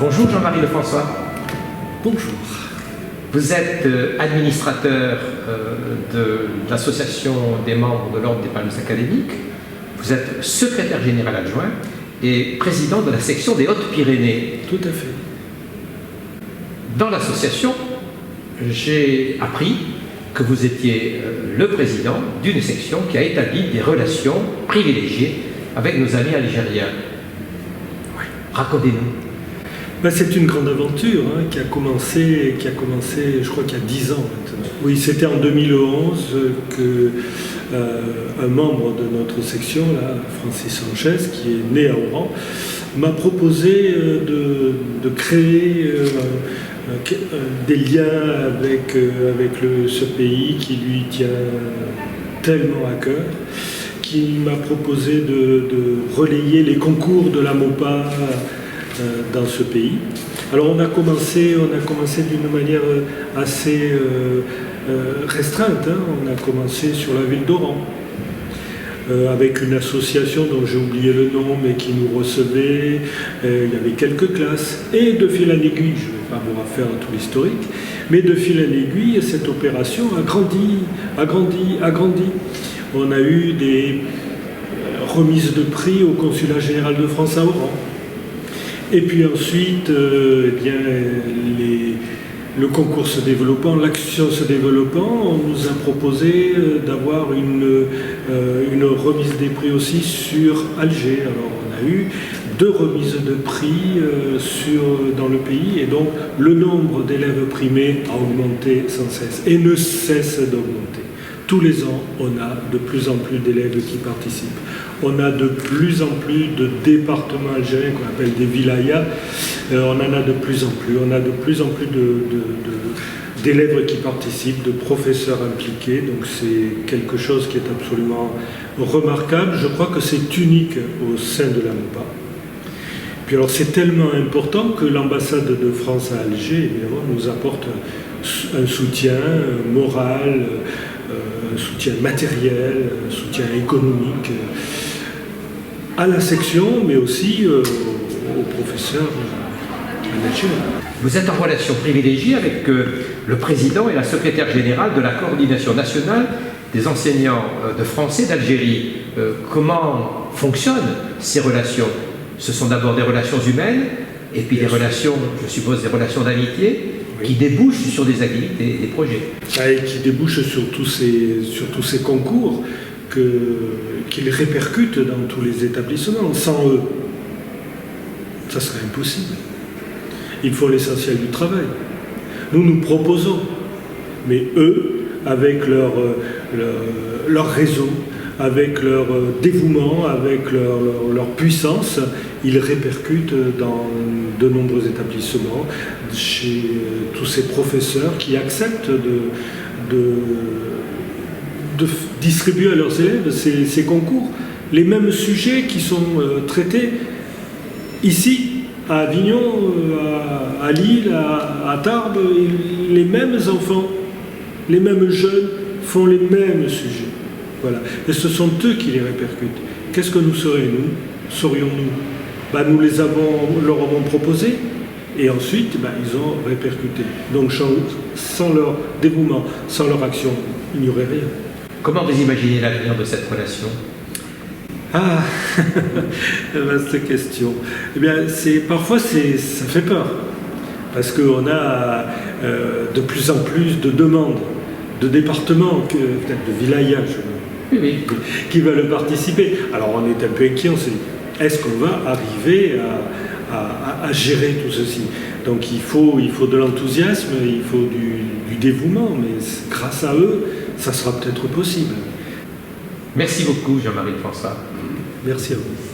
Bonjour Jean-Marie Lefrançois. Bonjour. Vous êtes administrateur de l'association des membres de l'Ordre des Palmes académiques. Vous êtes secrétaire général adjoint et président de la section des Hautes-Pyrénées. Tout à fait. Dans l'association, j'ai appris que vous étiez le président d'une section qui a établi des relations privilégiées avec nos amis algériens. Oui. Racontez-nous. C'est une grande aventure qui a commencé, je crois qu'il y a 10 ans maintenant. Oui, c'était en 2011 que un membre de notre section, là, Francis Sanchez, qui est né à Oran, m'a proposé de créer des liens avec ce pays qui lui tient tellement à cœur, qui m'a proposé de relayer les concours de la MOPA dans ce pays. Alors on a commencé d'une manière assez restreinte. On a commencé sur la ville d'Oran, avec une association dont j'ai oublié le nom, mais qui nous recevait. Il y avait quelques classes. Et de fil en aiguille, je ne vais pas vous refaire tout l'historique, mais de fil en aiguille, cette opération a grandi. On a eu des remises de prix au Consulat général de France à Oran. Et puis ensuite, le concours se développant, l'action se développant, on nous a proposé d'avoir une remise des prix aussi sur Alger. Alors on a eu 2 remises de prix dans le pays, et donc le nombre d'élèves primés a augmenté sans cesse et ne cesse d'augmenter. Tous les ans, on a de plus en plus d'élèves qui participent. On a de plus en plus de départements algériens qu'on appelle des wilayas. On en a de plus en plus. On a de plus en plus d'élèves qui participent, de professeurs impliqués. Donc c'est quelque chose qui est absolument remarquable. Je crois que c'est unique au sein de la MOPA. Puis alors c'est tellement important que l'ambassade de France à Alger, évidemment, nous apporte un soutien moral, un soutien matériel, un soutien économique à la section, mais aussi aux professeurs à Alger. Vous êtes en relation privilégiée avec le président et la secrétaire générale de la coordination nationale des enseignants de français d'Algérie. Comment fonctionnent ces relations? Ce sont d'abord des relations humaines, et puis des relations, je suppose, des relations d'amitié, qui débouchent sur des activités, des projets. Et qui débouchent sur tous ces concours qu'ils répercutent dans tous les établissements. Sans eux, ça serait impossible. Il faut l'essentiel du travail. Nous proposons, mais eux, avec leur réseau, avec leur dévouement, avec leur puissance, ils répercutent dans de nombreux établissements, chez tous ces professeurs qui acceptent de distribuer à leurs élèves ces concours. Les mêmes sujets qui sont traités ici, à Avignon, à Lille, à Tarbes, les mêmes enfants, les mêmes jeunes font les mêmes sujets. Voilà. Et ce sont eux qui les répercutent. Qu'est-ce que nous serions-nous? Nous leur avons proposé, et ensuite ils ont répercuté. Donc sans leur dévouement, sans leur action, il n'y aurait rien. Comment vous imaginez l'avenir de cette relation? Vaste question. Parfois ça fait peur, parce qu'on a de plus en plus de demandes, de départements, peut-être de villages, qui veulent participer. Alors on est un peu inquiet, on se dit, est-ce qu'on va arriver à gérer tout ceci? Donc il faut de l'enthousiasme, il faut du dévouement, mais grâce à eux, ça sera peut-être possible. Merci beaucoup Jean-Marie Lefrançois. Merci à vous.